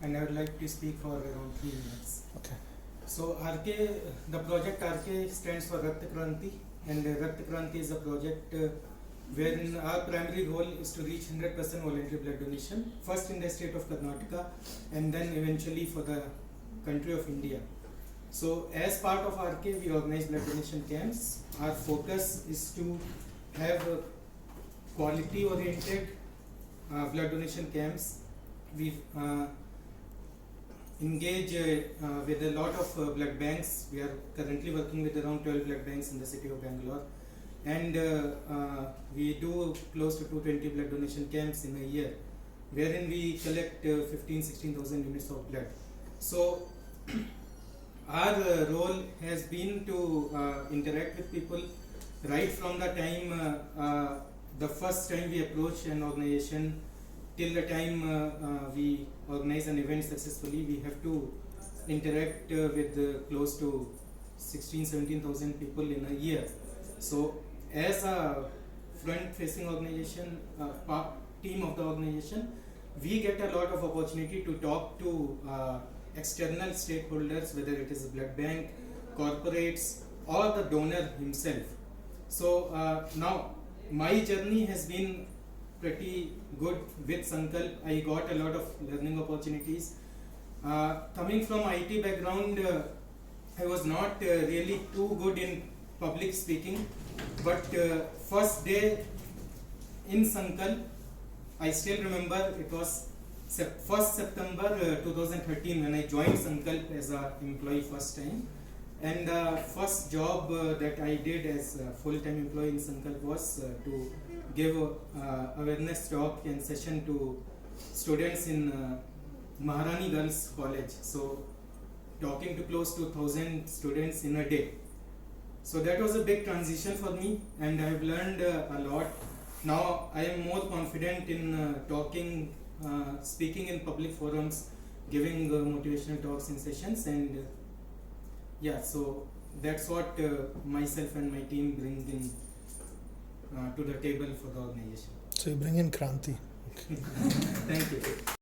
and I would like to speak for around 3 minutes. Okay. So RK, the project RK stands for Rakta Kranti, and Rakta Kranti is a project wherein our primary goal is to reach 100% voluntary blood donation, first in the state of Karnataka and then eventually for the country of India. So as part of RK, we organize blood donation camps. Our focus is to have quality oriented blood donation camps. We engage with a lot of blood banks. We are currently working with around 12 blood banks in the city of Bangalore, and we do close to 220 blood donation camps in a year, wherein we collect 15,000-16,000 units of blood. So our role has been to interact with people right from the time the first time we approach an organization till the time we organize an event successfully. We have to interact with close to 16,000-17,000 people in a year. So as a front facing organization, team of the organization, we get a lot of opportunity to talk to external stakeholders, whether it is a blood bank, corporates, or the donor himself. So now my journey has been pretty good with Sankalp. I got a lot of learning opportunities. Coming from IT background, I was not really too good in public speaking, but first day in Sankalp, I still remember it was 1st September 2013 when I joined Sankalp as an employee first time. And the first job that I did as a full-time employee in Sankalp was to give awareness talk and session to students in Maharani Girls College. So talking to close to 1,000 students in a day. So that was a big transition for me, and I have learned a lot. Now I am more confident in talking, speaking in public forums, giving motivational talks in sessions, and yeah, so that's what myself and my team bring in to the table for the organization. So you bring in Kranti. Okay. Thank you.